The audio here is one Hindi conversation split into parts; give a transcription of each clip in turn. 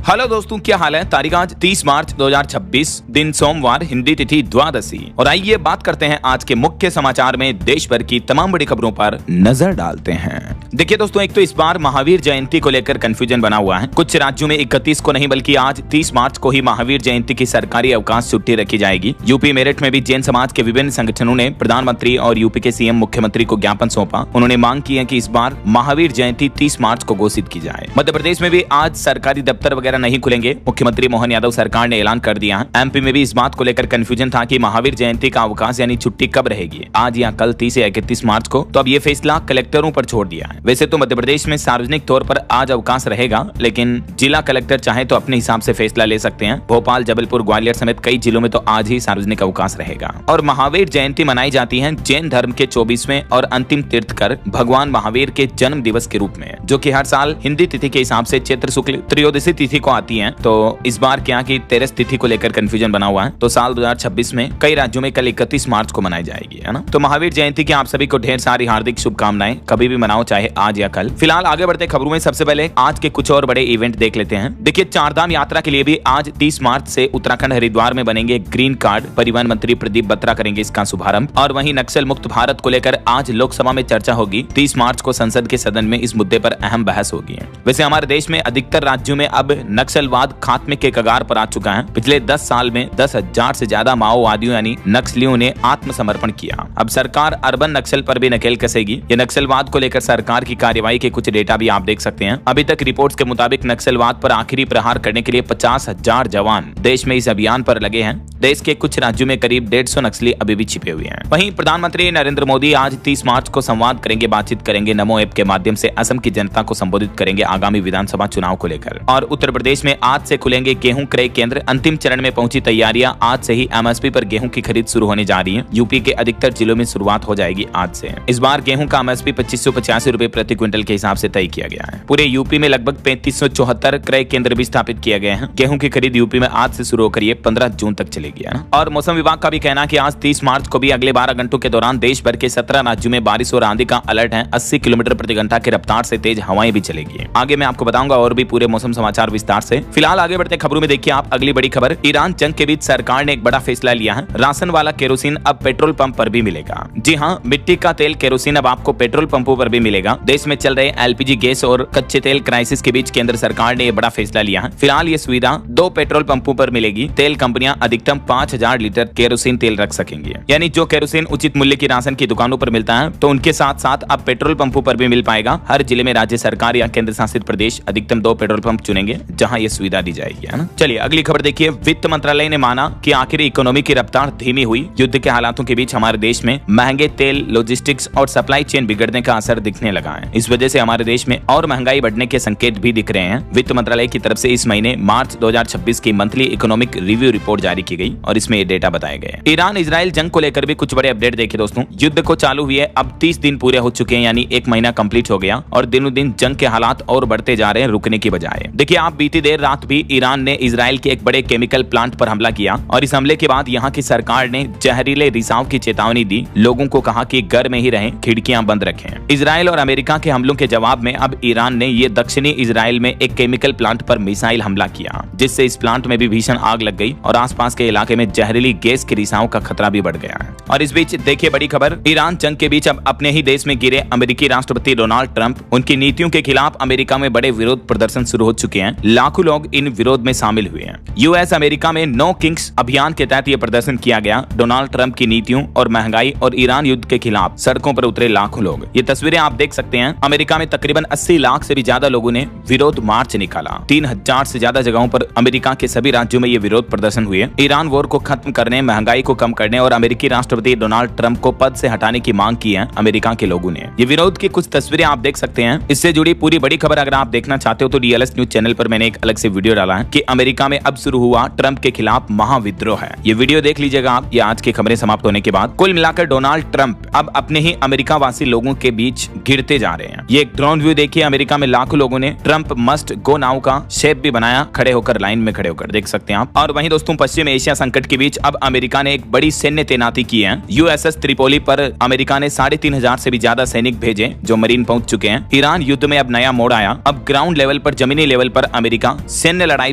हेलो दोस्तों, क्या हाल है। तारीख आज 30 मार्च 2026, दिन सोमवार, हिंदी तिथि द्वादशी। और आइए बात करते हैं आज के मुख्य समाचार में देश भर की तमाम बड़ी खबरों पर नजर डालते हैं। देखिए दोस्तों, एक तो इस बार महावीर जयंती को लेकर कंफ्यूजन बना हुआ है। कुछ राज्यों में 31 को नहीं बल्कि आज 30 मार्च को ही महावीर जयंती की सरकारी अवकाश छुट्टी रखी जाएगी। यूपी मेरठ में भी जैन समाज के विभिन्न संगठनों ने प्रधानमंत्री और यूपी के सीएम मुख्यमंत्री को ज्ञापन सौंपा। उन्होंने मांग की है कि इस बार महावीर जयंती 30 मार्च को घोषित की जाए। मध्य प्रदेश में भी आज सरकारी दफ्तर वगैरह नहीं खुलेंगे। मुख्यमंत्री मोहन यादव सरकार ने ऐलान कर दिया है। एमपी में भी इस बात को लेकर कंफ्यूजन था कि महावीर जयंती का अवकाश यानी छुट्टी कब रहेगी, आज या कल 30 या 31 मार्च को। तो अब ये फैसला कलेक्टरों पर छोड़ दिया है। वैसे तो मध्य प्रदेश में सार्वजनिक तौर पर आज अवकाश रहेगा, लेकिन जिला कलेक्टर चाहे तो अपने हिसाब से फैसला ले सकते हैं। भोपाल, जबलपुर, ग्वालियर समेत कई जिलों में तो आज ही सार्वजनिक अवकाश रहेगा। और महावीर जयंती मनाई जाती है जैन धर्म के 24वें और अंतिम तीर्थकर भगवान महावीर के जन्म दिवस के रूप में, जो कि हर साल हिंदी तिथि के हिसाब से चैत्र शुक्ल त्रयोदशी तिथि को आती है। तो इस बार क्या कि 13 तिथि को लेकर कंफ्यूजन बना हुआ है। तो साल 2026 में कई राज्यों में कल 31 मार्च को मनाई जाएगी, है ना। तो महावीर जयंती की आप सभी को ढेर सारी हार्दिक शुभकामनाएं। कभी भी मनाओ, चाहे आज या कल। फिलहाल आगे बढ़ते खबरों में सबसे पहले आज के कुछ और बड़े इवेंट देख लेते हैं। देखिए, चारधाम यात्रा के लिए भी आज 30 मार्च से उत्तराखंड हरिद्वार में बनेंगे ग्रीन कार्ड। परिवहन मंत्री प्रदीप बत्रा करेंगे इसका शुभारंभ। और वहीं नक्सल मुक्त भारत को लेकर आज लोकसभा में चर्चा होगी। 30 मार्च को संसद के सदन में इस मुद्दे पर अहम बहस होगी। वैसे हमारे देश में अधिकतर राज्यों में अब नक्सलवाद खात्मे के कगार पर आ चुका है। पिछले 10 साल में 10,000 से ज्यादा माओवादियों यानी नक्सलियों ने आत्मसमर्पण किया। अब सरकार अर्बन नक्सल पर भी नकेल कसेगी। ये नक्सलवाद को लेकर सरकार की कार्यवाही के कुछ डेटा भी आप देख सकते हैं। अभी तक रिपोर्ट्स के मुताबिक नक्सलवाद पर आखिरी प्रहार करने के लिए 50,000 जवान देश में इस अभियान पर लगे हैं। देश के कुछ राज्यों में करीब 150 नक्सली अभी भी छिपे हुए हैं। वहीं प्रधानमंत्री नरेंद्र मोदी आज 30 मार्च को संवाद करेंगे, बातचीत करेंगे। नमो ऐप के माध्यम से असम की जनता को संबोधित करेंगे आगामी विधानसभा चुनाव को लेकर। और उत्तर प्रदेश में आज से खुलेंगे गेहूं क्रय केंद्र। अंतिम चरण में पहुंची तैयारियां। आज से ही एमएसपी पर गेहूं की खरीद शुरू होने जा रही है। यूपी के अधिकतर जिलों में शुरुआत हो जाएगी आज से। इस बार गेहूं का एमएसपी 2585 रुपए प्रति क्विंटल के हिसाब से तय किया गया है। पूरे यूपी में लगभग 3574 क्रय केंद्र भी स्थापित किए गए हैं। गेहूं की खरीद यूपी में आज से शुरू होकर ये 15 जून तक चलेगी, है ना। और मौसम विभाग का भी कहना कि आज 30 मार्च को भी अगले 12 घंटों के दौरान देश भर के 17 राज्यों में बारिश और आंधी का अलर्ट है। 80 किलोमीटर प्रति घंटा की रफ्तार से तेज हवाएं भी चलेगी। आगे मैं आपको बताऊंगा और भी पूरे मौसम समाचार विस्तार से। फिलहाल आगे बढ़ते खबरों में देखिए आप अगली बड़ी खबर। ईरान जंग के बीच सरकार ने एक बड़ा फैसला लिया है। राशन वाला केरोसिन अब पेट्रोल पंप पर भी मिलेगा। जी हाँ, मिट्टी का तेल केरोसिन अब आपको पेट्रोल पंपों पर भी मिलेगा। देश में चल रहे एलपीजी गैस और कच्चे तेल क्राइसिस के बीच केंद्र सरकार ने यह बड़ा फैसला लिया है। फिलहाल ये सुविधा 2 पेट्रोल पंपों पर मिलेगी। तेल कंपनियां अधिकतम 5000 लीटर केरोसिन तेल रख सकेंगी। यानी जो केरोसिन उचित मूल्य की राशन की दुकानों पर मिलता है, तो उनके साथ साथ अब पेट्रोल पंपों पर भी मिल पाएगा। हर जिले में राज्य सरकार या केंद्र शासित प्रदेश अधिकतम 2 पेट्रोल पंप चुनेंगे जहां ये सुविधा दी जाएगी, है ना। चलिए अगली खबर देखिए। वित्त मंत्रालय ने माना कि आखिर इकोनॉमी की रफ्तार धीमी हुई। युद्ध के हालातों के बीच हमारे देश में महंगे तेल, लॉजिस्टिक्स और सप्लाई चेन बिगड़ने का असर दिखने लगा है। इस वजह से हमारे देश में और महंगाई बढ़ने के संकेत भी दिख रहे हैं। वित्त मंत्रालय की तरफ से इस महीने मार्च 2026 की मंथली इकोनॉमिक रिव्यू रिपोर्ट जारी की गई और इसमें ये डेटा बताए गए। ईरान इजराइल जंग को लेकर भी कुछ बड़े अपडेट देखिए दोस्तों। युद्ध को चालू हुए अब 30 दिन पूरे हो चुके हैं, यानी 1 महीना कंप्लीट हो गया और दिनों दिन जंग के हालात और बढ़ते जा रहे हैं, रुकने की बजाय। देखिए आप, बीती देर रात भी ईरान ने इजराइल के एक बड़े केमिकल प्लांट पर हमला किया और इस हमले के बाद यहाँ की सरकार ने जहरीले रिसाव की चेतावनी दी। लोगों को कहा कि घर में ही रहें, खिड़कियां बंद रखें। इजराइल और अमेरिका के हमलों के जवाब में अब ईरान ने ये दक्षिणी इजराइल में एक केमिकल प्लांट पर मिसाइल हमला किया, जिससे इस प्लांट में भी भीषण आग लग गई और आसपास के इलाके में जहरीली गैस के रिसाव का खतरा भी बढ़ गया है। और इस बीच देखिए बड़ी खबर। ईरान जंग के बीच अब अपने ही देश में गिरे अमेरिकी राष्ट्रपति डोनाल्ड ट्रंप, उनकी नीतियों के खिलाफ अमेरिका में बड़े विरोध प्रदर्शन शुरू हो चुके हैं। लाखों लोग इन विरोध में शामिल हुए हैं। यूएस अमेरिका में नो किंग्स अभियान के तहत यह प्रदर्शन किया गया। डोनाल्ड ट्रंप की नीतियों और महंगाई और ईरान युद्ध के खिलाफ सड़कों पर उतरे लाखों लोग। ये तस्वीरें आप देख सकते हैं। अमेरिका में तकरीबन 80 लाख से भी ज्यादा लोगों ने विरोध मार्च निकाला। 3000 से ज्यादा जगहों पर अमेरिका के सभी राज्यों में ये विरोध प्रदर्शन हुए। ईरान वॉर को खत्म करने, महंगाई को कम करने और अमेरिकी राष्ट्रपति डोनाल्ड ट्रंप को पद से हटाने की मांग की है अमेरिका के लोगों ने। ये विरोध की कुछ तस्वीरें आप देख सकते हैं। इससे जुड़ी पूरी बड़ी खबर अगर आप देखना चाहते हो तो डीएलएस न्यूज चैनल पर मैंने एक अलग से वीडियो डाला है कि अमेरिका में अब शुरू हुआ ट्रंप के खिलाफ महाविद्रोह है। ये वीडियो देख लीजिएगा आप। ये आज की खबरें समाप्त होने के बाद। कुल मिलाकर डोनाल्ड ट्रंप अब अपने ही अमेरिका वासी लोगों के बीच गिरते जा रहे हैं। ये एक ड्रोन व्यू देखिए। अमेरिका में लाखों लोगों ने ट्रंप मस्ट गो नाउ का शेप भी बनाया, खड़े होकर लाइन में खड़े होकर देख सकते हैं आप। और वहीं दोस्तों, पश्चिम एशिया संकट के बीच अब अमेरिका ने एक बड़ी सैन्य तैनाती की है। यूएसएस त्रिपोली पर अमेरिका ने 3500 से भी ज्यादा सैनिक भेजे जो मरीन पहुंच चुके हैं। ईरान युद्ध में अब नया मोड़ आया। अब ग्राउंड लेवल पर, जमीनी लेवल पर अमेरिका सैन्य लड़ाई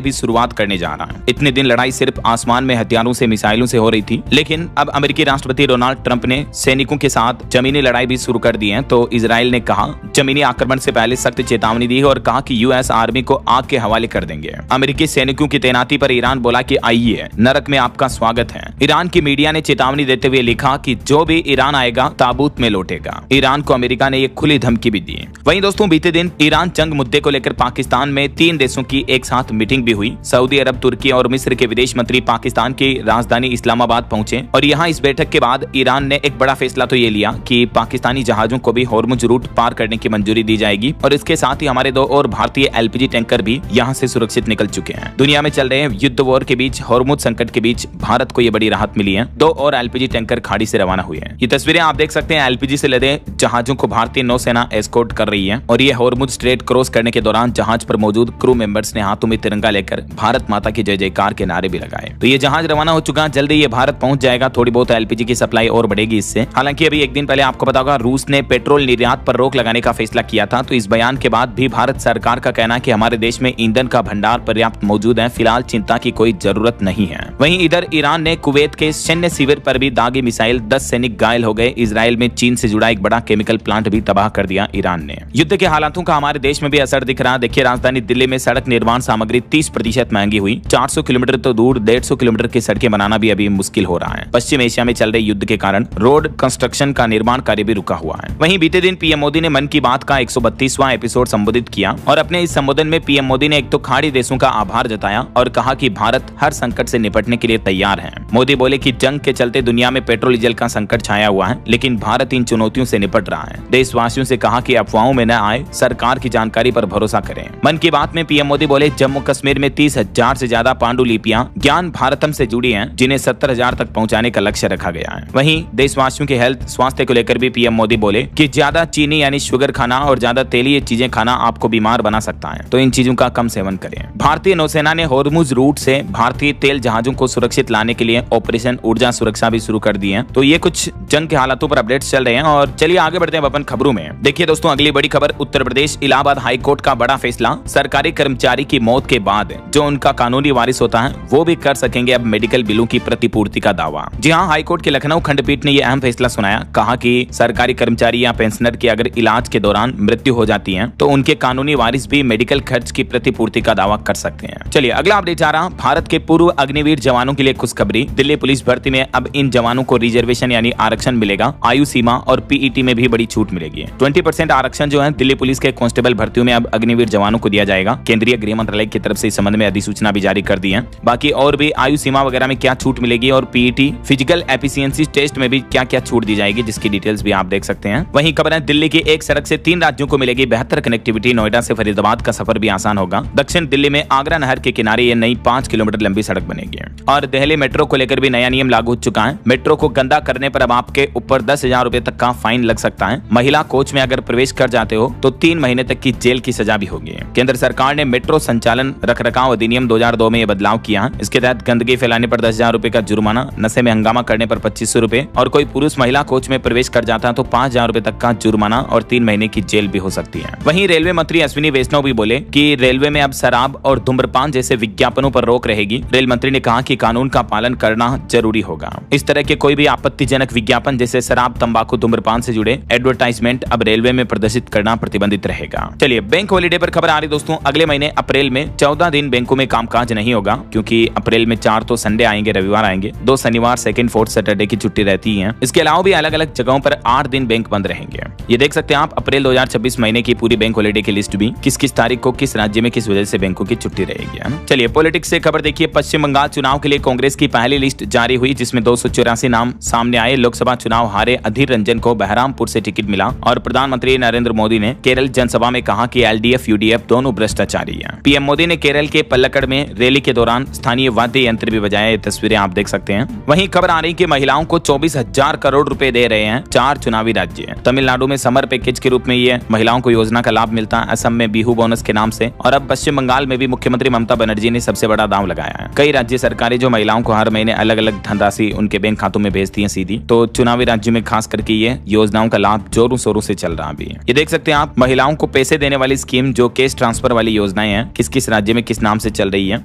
भी शुरुआत करने जा रहा है। इतने दिन लड़ाई सिर्फ आसमान में हथियारों से, मिसाइलों से हो रही थी, लेकिन अब अमेरिकी राष्ट्रपति डोनाल्ड ट्रंप ने सैनिकों के साथ जमीनी लड़ाई भी शुरू कर दी है। तो इजराइल ने कहा, जमीनी आक्रमण से पहले सख्त चेतावनी दी है और कहा कि यूएस आर्मी को आग के हवाले कर देंगे। अमेरिकी सैनिकों की तैनाती पर ईरान बोला कि आइए, नरक में आपका स्वागत है। ईरान की मीडिया ने चेतावनी देते हुए लिखा कि जो भी ईरान आएगा ताबूत में लौटेगा। ईरान को अमेरिका ने एक खुली धमकी भी दी। वहीं दोस्तों, बीते दिन ईरान जंग मुद्दे को लेकर पाकिस्तान में 3 देशों की एक साथ मीटिंग भी हुई। सऊदी अरब, तुर्की और मिस्र के विदेश मंत्री पाकिस्तान की राजधानी इस्लामाबाद पहुंचे और यहाँ इस बैठक के बाद ईरान ने एक बड़ा फैसला तो ये लिया कि पाकिस्तानी जहाजों को भी हॉर्मुज रूट पार करने की मंजूरी दी जाएगी और इसके साथ ही हमारे 2 और भारतीय एलपीजी टैंकर भी यहाँ से सुरक्षित निकल चुके हैं। दुनिया में चल रहे युद्ध वॉर के बीच, हॉर्मुज संकट के बीच भारत को ये बड़ी राहत मिली है। 2 और एलपीजी टैंकर खाड़ी से रवाना हुए हैं। ये तस्वीरें आप देख सकते हैं, एलपीजी से लदे जहाजों को भारतीय नौसेना एस्कॉर्ट कर रही है और ये हॉर्मुज स्ट्रेट क्रॉस करने के दौरान जहाज पर मौजूद क्रू मेंबर्स ने हाथों में तिरंगा लेकर भारत माता की जय जयकार के नारे भी लगाए। तो ये जहाज रवाना हो चुका है, जल्दी ये भारत पहुंच जाएगा। थोड़ी बहुत एलपीजी की सप्लाई और बढ़ेगी इससे। हालांकि अभी एक दिन पहले आपको पता होगा, रूस ने पेट्रोल निर्यात पर रोक लगाने का फैसला किया था। तो इस बयान के बाद भी भारत सरकार का कहना है कि हमारे देश में ईंधन का भंडार पर्याप्त मौजूद है, फिलहाल चिंता की कोई जरूरत नहीं है। वहीं इधर ईरान ने कुवैत के सैन्य शिविर पर भी दागी मिसाइल, 10 सैनिक घायल हो गए। इजराइल में चीन से जुड़ा एक बड़ा केमिकल प्लांट भी तबाह कर दिया ईरान ने। युद्ध के हालातों का हमारे देश में भी असर दिख रहा है। देखिए, राजधानी दिल्ली में सड़क निर्माण सामग्री 30% महंगी हुई। 400 किलोमीटर तो दूर 150 किलोमीटर की सड़कें बनाना भी अभी मुश्किल हो रहा है। पश्चिम एशिया में चल रहे युद्ध के कारण रोड कंस्ट्रक्शन का निर्माण कार्य भी रुका हुआ है। वहीं बीते दिन पीएम मोदी ने मन की बात का 132वां एपिसोड संबोधित किया और अपने इस संबोधन में पीएम मोदी ने एक तो खाड़ी देशों का आभार जताया और कहा कि भारत हर संकट से निपटने के लिए तैयार है। मोदी बोले कि जंग के चलते दुनिया में पेट्रोल डीजल का संकट छाया हुआ है, लेकिन भारत इन चुनौतियों से निपट रहा है। देशवासियों से कहा कि अफवाहों में न आए, सरकार की जानकारी पर भरोसा करें। मन की बात में पीएम मोदी बोले, जम्मू कश्मीर में 30,000 से ज्यादा पांडुलिपियां ज्ञान भारतम से जुड़ी हैं, जिन्हें 70,000 तक पहुंचाने का लक्ष्य रखा गया है। वहीं देशवासियों के हेल्थ, स्वास्थ्य को लेकर भी पीएम मोदी बोले कि ज्यादा चीनी यानी शुगर खाना और ज्यादा तेलीय चीजें खाना आपको बीमार बना सकता है, तो इन चीजों का कम सेवन करें। भारतीय नौसेना ने हॉर्मुज रूट से भारतीय तेल जहाजों को सुरक्षित लाने के लिए ऑपरेशन ऊर्जा सुरक्षा भी शुरू कर दी है। तो ये कुछ जंग के हालातों पर अपडेट्स चल रहे हैं और चलिए आगे बढ़ते हैं अपन खबरों में। देखिए दोस्तों, अगली बड़ी खबर, उत्तर प्रदेश इलाहाबाद हाई कोर्ट का बड़ा फैसला। सरकारी कर्मचारी की मौत के बाद जो उनका कानूनी वारिस होता है वो भी कर सकेंगे अब मेडिकल बिलों की प्रतिपूर्ति का दावा। जी हाँ, हाई कोर्ट के लखनऊ खंडपीठ ने यह अहम फैसला सुनाया। कहा कि सरकारी कर्मचारी या पेंशनर की अगर इलाज के दौरान मृत्यु हो जाती है तो उनके कानूनी वारिस भी मेडिकल खर्च की प्रतिपूर्ति का दावा कर सकते हैं। चलिए अगला अपडेट जा रहा, भारत के पूर्व अग्निवीर जवानों के लिए खुशखबरी। दिल्ली पुलिस भर्ती में अब इन जवानों को रिजर्वेशन यानी आरक्षण मिलेगा। आयु सीमा और पीईटी में भी बड़ी छूट मिलेगी। 20% आरक्षण जो है दिल्ली पुलिस के कांस्टेबल भर्तियों में अब अग्निवीर जवानों को दिया जाएगा। केंद्रीय गृह मंत्रालय की तरफ से इस संबंध में अधिसूचना भी जारी कर दी है। बाकी और भी आयु सीमा वगैरह में क्या छूट मिलेगी और पीईटी फिजिकल एफिशिएंसी टेस्ट में भी क्या क्या छूट दी जाएगी, जिसकी डिटेल्स भी आप देख सकते हैं। वहीं खबर है, दिल्ली की एक सड़क से 3 राज्यों को मिलेगी बेहतर कनेक्टिविटी। नोएडा से फरीदाबाद का सफर भी आसान होगा। दक्षिण दिल्ली में आगरा नहर के किनारे ये नई 5 किलोमीटर लंबी सड़क बनेगी। और दिल्ली मेट्रो को लेकर भी नया नियम लागू हो चुका है। मेट्रो को गंदा करने पर अब आपके ऊपर 10,000 रुपए तक का फाइन लग सकता है। महिला कोच में अगर प्रवेश कर जाते हो तो 3 महीने तक की जेल की सजा भी होगी। केंद्र सरकार ने मेट्रो संचालन रखरखाव अधिनियम 2002 में यह बदलाव किया है। इसके तहत गंदगी फैलाने पर 10,000 रुपए का जुर्माना, नशे में हंगामा करने पर 2500 रुपए और कोई पुरुष महिला कोच में प्रवेश कर जाता है तो 5,000 रुपए तक का जुर्माना और 3 महीने की जेल भी हो सकती है। वहीं रेलवे मंत्री अश्विनी वैष्णव भी बोले कि रेलवे में अब शराब और धूम्रपान जैसे विज्ञापनों पर रोक रहेगी। रेल मंत्री ने कहा कि कानून का पालन करना जरूरी होगा। इस तरह के कोई भी आपत्तिजनक विज्ञापन जैसे शराब, तंबाकू, धूम्रपान से जुड़े एडवर्टाइजमेंट अब रेलवे में प्रदर्शित करना प्रतिबंधित रहेगा। चलिए बैंक हॉलीडे पर खबर आ रही दोस्तों। अगले महीने अप्रैल में 14 दिन बैंकों में कामकाज नहीं होगा, क्योंकि अप्रैल में 4 तो संडे आएंगे, रविवार आएंगे, 2 शनिवार, 2nd, 4th सैटरडे की छुट्टी रहती है। इसके अलावा भी अलग अलग जगहों पर 8 दिन बैंक बंद रहेंगे। ये देख सकते हैं आप अप्रैल 2026 महीने की पूरी बैंक हॉलीडे की लिस्ट भी, किस किस तारीख को किस राज्य में किस वजह से बैंकों की छुट्टी रहेगी, है ना। चलिए पॉलिटिक्स से खबर देखिए। पश्चिम बंगाल चुनाव के लिए कांग्रेस की पहली लिस्ट जारी हुई, जिसमें 284 नाम सामने आए। लोकसभा चुनाव हारे अधीर रंजन को बहरामपुर से टिकट मिला और प्रधानमंत्री नरेंद्र मोदी ने केरल जनसभा में कहा कि एलडीएफ यूडीएफ दोनों भ्रष्टाचारी हैं। पीएम मोदी ने केरल के पल्लक्कड़ में रैली के दौरान स्थानीय वाद्य यंत्र भी बजाए। ये तस्वीरें आप देख सकते हैं। वहीं खबर आ रही कि महिलाओं को 24,000 करोड़ रुपए दे रहे हैं 4 चुनावी राज्य। तमिलनाडु में समर पैकेज के रूप में ये महिलाओं को योजना का लाभ मिलता है, असम में बिहू बोनस के नाम से, और अब पश्चिम बंगाल में भी मुख्यमंत्री ममता बनर्जी ने सबसे बड़ा दांव लगाया है। कई राज्य सरकारें जो महिलाओं को हर महीने अलग अलग धनराशि उनके बैंक खातों में भेजती हैं सीधी, तो चुनावी राज्यों में खास करके ये योजनाओं का लाभ जोरों शोरों से चल रहा है। ये देख सकते हैं आप, महिलाओं को पैसे देने वाली स्कीम जो कैश ट्रांसफर वाली योजना योजनाएं हैं, किस किस राज्य में किस नाम से चल रही है,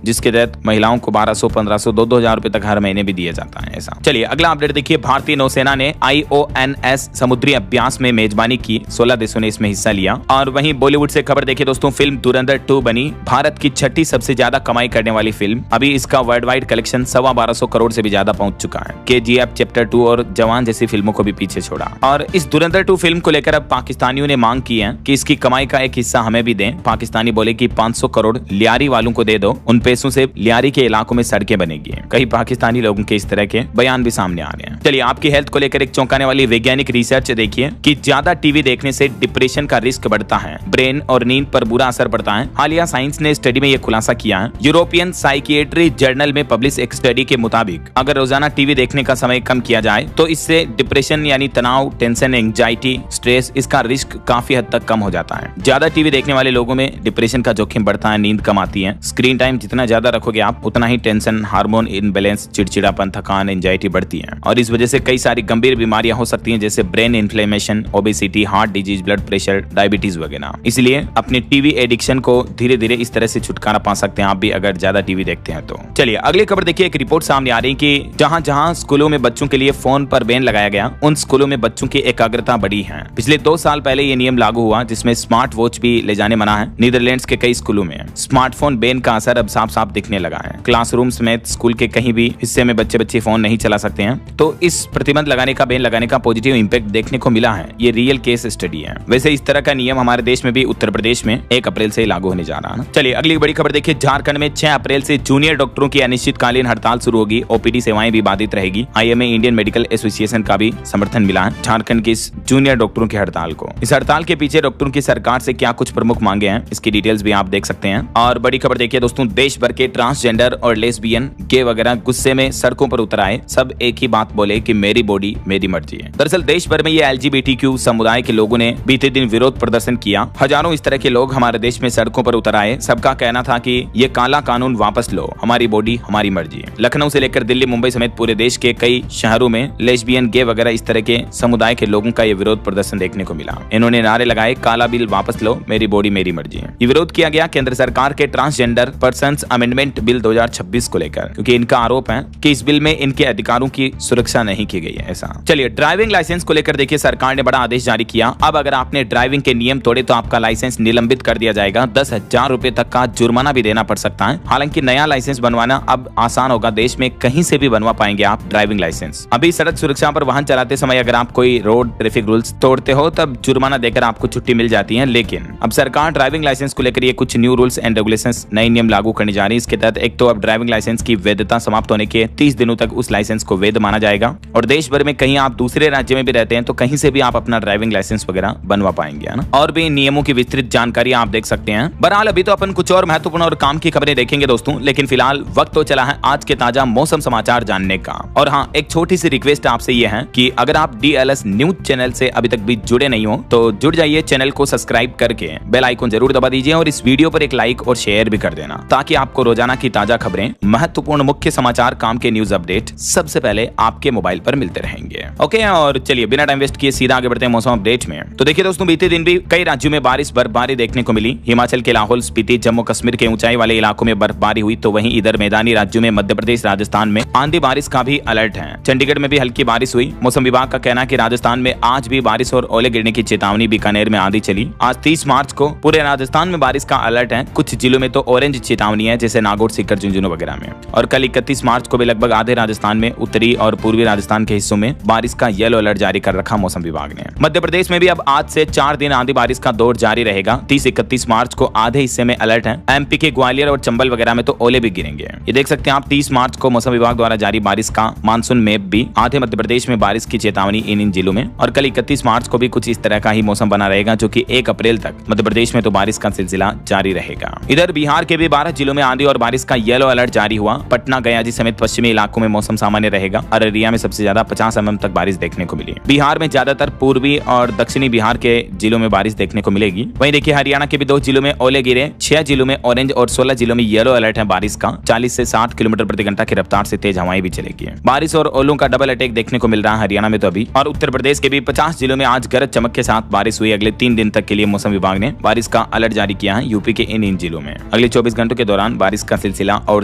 जिसके तहत महिलाओं को 1200, 1500, 2-2000 रुपए तक हर महीने भी दिया जाता है ऐसा। चलिए अगला अपडेट देखिए। भारतीय नौसेना ने IONS समुद्री अभ्यास में मेजबानी की, 16 देशों ने इसमें हिस्सा लिया। और वहीं बॉलीवुड से खबर देखिए दोस्तों, फिल्म धुरंधर 2 बनी भारत की 6ठी सबसे ज्यादा कमाई करने वाली फिल्म। अभी इसका वर्ल्ड वाइड कलेक्शन 1250 करोड़ से भी ज्यादा पहुंच चुका है। KGF चैप्टर 2 और जवान जैसी फिल्मों को भी पीछे छोड़ा। और इस धुरंधर 2 फिल्म को लेकर अब पाकिस्तानियों ने मांग की है कि इसकी कमाई का एक हिस्सा हमें भी दें। पाकिस्तानी बोले कि 500 करोड़ लियारी वालों को दे दो, उन पैसों से लियारी के इलाकों में सड़कें बनेगी। कई पाकिस्तानी लोगों के इस तरह के बयान भी सामने आ रहे हैं। चलिए आपकी हेल्थ को लेकर एक चौंकाने वाली वैज्ञानिक रिसर्च देखिए कि ज्यादा टीवी देखने से डिप्रेशन का रिस्क बढ़ता है, ब्रेन और नींद पर बुरा असर पड़ता है। हालिया साइंस ने स्टडी में यह खुलासा किया है। यूरोपियन साइकियाट्री जर्नल में पब्लिश एक स्टडी के मुताबिक अगर रोजाना टीवी देखने का समय कम किया जाए तो इससे डिप्रेशन यानी तनाव, टेंशन, एंजाइटी, स्ट्रेस, इसका रिस्क काफी हद तक कम हो जाता है। ज्यादा टीवी देखने वाले लोगों में डिप्रेशन का जोखिम बढ़ता है, नींद कम आती है। स्क्रीन टाइम जितना ज्यादा रखोगे आप, उतना ही टेंशन, हार्मोन इनबैलेंस, चिड़चिड़ापन, थकान, एंजाइटी बढ़ती है। और इस वजह से कई सारी गंभीर बीमारियां हो सकती हैं, जैसे brain inflammation, obesity, heart disease, blood pressure, diabetes वगैरह। इसलिए अपने टीवी एडिक्शन को धीरे धीरे इस तरह से छुटकारा पा सकते हैं आप भी, अगर ज्यादा टीवी देखते हैं तो। चलिए अगली खबर देखिए। एक रिपोर्ट सामने आ रही है कि जहां जहां स्कूलों में बच्चों के लिए फोन पर बैन लगाया गया, उन स्कूलों में बच्चों की एकाग्रता बढ़ी है। पिछले 2 साल पहले ये नियम लागू हुआ, जिसमें स्मार्ट वॉच भी ले जाने मना है। नीदरलैंड्स के कई स्कूलों में स्मार्टफोन बैन का असर अब साफ साफ दिखने लगा है। क्लासरूम समेत स्कूल के कहीं भी हिस्से में बच्चे फोन नहीं चला सकते हैं। तो इस प्रतिबंध लगाने का, बैन लगाने का पॉजिटिव इंपैक्ट देखने को मिला है। ये रियल केस स्टडी है। वैसे इस तरह का नियम हमारे देश में भी उत्तर प्रदेश में 1 अप्रैल से लागू होने जा रहा है। चलिए अगली बड़ी खबर देखिए। झारखंड में 6 अप्रैल से जूनियर डॉक्टरों की अनिश्चितकालीन हड़ताल शुरू होगी। OPD सेवाएं भी बाधित रहेगी। IMA इंडियन मेडिकल एसोसिएशन का भी समर्थन मिला है झारखंड की इस जूनियर डॉक्टरों की हड़ताल को। इस हड़ताल के पीछे डॉक्टरों की सरकार से क्या कुछ प्रमुख मांगे हैं, इसकी डिटेल्स भी आप देख सकते हैं। और बड़ी खबर देखिए दोस्तों, देश भर के ट्रांसजेंडर और लेस्बियन, गे वगैरह गुस्से में सड़कों पर उतर आए। सब एक ही बात बोले कि मेरी बॉडी मेरी मर्जी है। दरअसल देश भर में ये LGBTQ समुदाय के लोगों ने बीते दिन विरोध प्रदर्शन किया। हजारों इस तरह के लोग हमारे देश में सड़कों पर उतर आए। सबका कहना था कि ये काला कानून वापस लो, हमारी बॉडी हमारी मर्जी है। लखनऊ से लेकर दिल्ली, मुंबई समेत पूरे देश के कई शहरों में लेस्बियन, गे वगैरह इस तरह के समुदाय के लोगों का ये विरोध प्रदर्शन देखने को मिला। इन्होंने नारे लगाए, काला बिल वापस लो, मेरी बॉडी मेरी मर्जी है। ये विरोध किया गया केंद्र सरकार के ट्रांसजेंडर पर्सन्स अमेंडमेंट बिल 2026 को लेकर, क्योंकि इनका आरोप है कि इस बिल में इनके अधिकारों की सुरक्षा नहीं की गई है ऐसा। चलिए ड्राइविंग लाइसेंस को लेकर देखिए, सरकार ने बड़ा आदेश जारी किया। अब अगर आपने ड्राइविंग के नियम तोड़े तो आपका लाइसेंस निलंबित कर दिया जाएगा। 10,000 रुपए तक का जुर्माना भी देना पड़ सकता है। हालांकि नया लाइसेंस बनवाना अब आसान होगा। देश में कहीं से भी बनवा पाएंगे आप ड्राइविंग लाइसेंस। अभी सड़क सुरक्षा पर वाहन चलाते समय अगर आप कोई रोड ट्रैफिक रूल्स तोड़ते हो तब जुर्माना देकर आपको छुट्टी मिल जाती है। लेकिन अब सरकार ड्राइविंग लाइसेंस को लेकर ये कुछ न्यू रूल्स एंड रेगुलेशंस, नए नियम लागू करने जा रही है। इसके तहत एक तो अब ड्राइविंग लाइसेंस की वैधता समाप्त होने के 30 दिनों तक उस लाइसेंस को वैध माना जाएगा। और देश भर में कहीं आप दूसरे राज्य में भी रहते हैं तो कहीं से भी आप अपना ड्राइविंग लाइसेंस वगैरह बनवा पाएंगे, है ना। और भी नियमों की विस्तृत जानकारी आप देख सकते हैं। बहरहाल अभी तो अपन कुछ और महत्वपूर्ण और काम की खबरें देखेंगे दोस्तों, लेकिन फिलहाल वक्त तो चला है आज के ताजा मौसम समाचार जानने का। और हाँ, एक छोटी सी रिक्वेस्ट आपसे ये है कि अगर आप DLS न्यूज चैनल से अभी तक भी जुड़े नहीं हो तो जुड़ जाइए, चैनल को सब्सक्राइब करके बेल आइकन जरूर दबा दीजिए और इस वीडियो पर एक लाइक और शेयर भी कर देना, ताकि आपको रोजाना की ताजा खबरें, महत्वपूर्ण मुख्य समाचार, काम के न्यूज अपडेट सबसे पहले आपके मोबाइल पर मिलते रहेंगे। ओके, और चलिए बिना टाइम वेस्ट किए सीधा आगे बढ़ते हैं मौसम अपडेट में। तो देखिए दोस्तों, बीते दिन भी कई राज्यों में बारिश बर्फबारी देखने को मिली। हिमाचल के लाहौल स्पीति, जम्मू कश्मीर के ऊंचाई वाले इलाकों में बर्फबारी हुई, तो वहीं इधर मैदानी राज्यों में मध्य प्रदेश, राजस्थान में आंधी बारिश का भी अलर्ट है। चंडीगढ़ में भी हल्की बारिश हुई। मौसम विभाग का कहना है कि राजस्थान में आज भी बारिश और ओले गिरने की चेतावनी। बीकानेर में आंधी चली। आज 30 मार्च को पूरे राजस्थान में बारिश का अलर्ट है। कुछ जिलों में तो ऑरेंज चेतावनी है, जैसे नागौर, सीकर, झुंझुनू वगैरह में। और कल 31 मार्च को भी लगभग आधे राजस्थान में, उत्तरी और पूर्वी राजस्थान के हिस्सों में बारिश का येलो अलर्ट जारी कर रखा मौसम विभाग ने। मध्य प्रदेश में भी अब आज से 4 दिन आंधी बारिश का दौर जारी रहेगा। 30-31 मार्च को आधे हिस्से में अलर्ट है। MP के ग्वालियर और चंबल वगैरह में तो ओले भी गिरेंगे। ये देख सकते हैं आप 30 मार्च को मौसम विभाग द्वारा जारी बारिश का मानसून मैप भी। आधे मध्य प्रदेश में बारिश की चेतावनी इन जिलों में। और कल 31 मार्च को भी कुछ इस तरह का ही मौसम बना रहेगा, जो कि 1 अप्रैल तक मध्य प्रदेश में तो बारिश का सिलसिला जारी रहेगा। इधर बिहार के भी 12 जिलों में आंधी और बारिश का येलो अलर्ट जारी हुआ। पटना, गया जी समेत पश्चिमी इलाकों में मौसम सामान्य रहेगा। अररिया में सबसे ज्यादा 50 mm तक बारिश देखने को मिली। बिहार में ज्यादातर पूर्वी और दक्षिणी बिहार के जिलों में बारिश देखने को मिलेगी। वहीं देखिए हरियाणा के भी 2 जिलों में ओले गिरे। 6 जिलों में ऑरेंज और 16 जिलों में येलो अलर्ट है बारिश का। 40 से 60 किलोमीटर प्रति घंटा की रफ्तार से तेज हवाएं भी चलेगी। बारिश और ओलों का डबल अटैक देखने को मिल रहा है हरियाणा में तो अभी। और उत्तर प्रदेश के भी 50 जिलों में आज गरज चमक के साथ बारिश हुई। अगले 3 दिन तक के लिए मौसम विभाग ने बारिश का अलर्ट जारी किया है। यूपी यूपी के इन जिलों में अगले 24 घंटों के दौरान बारिश का सिलसिला और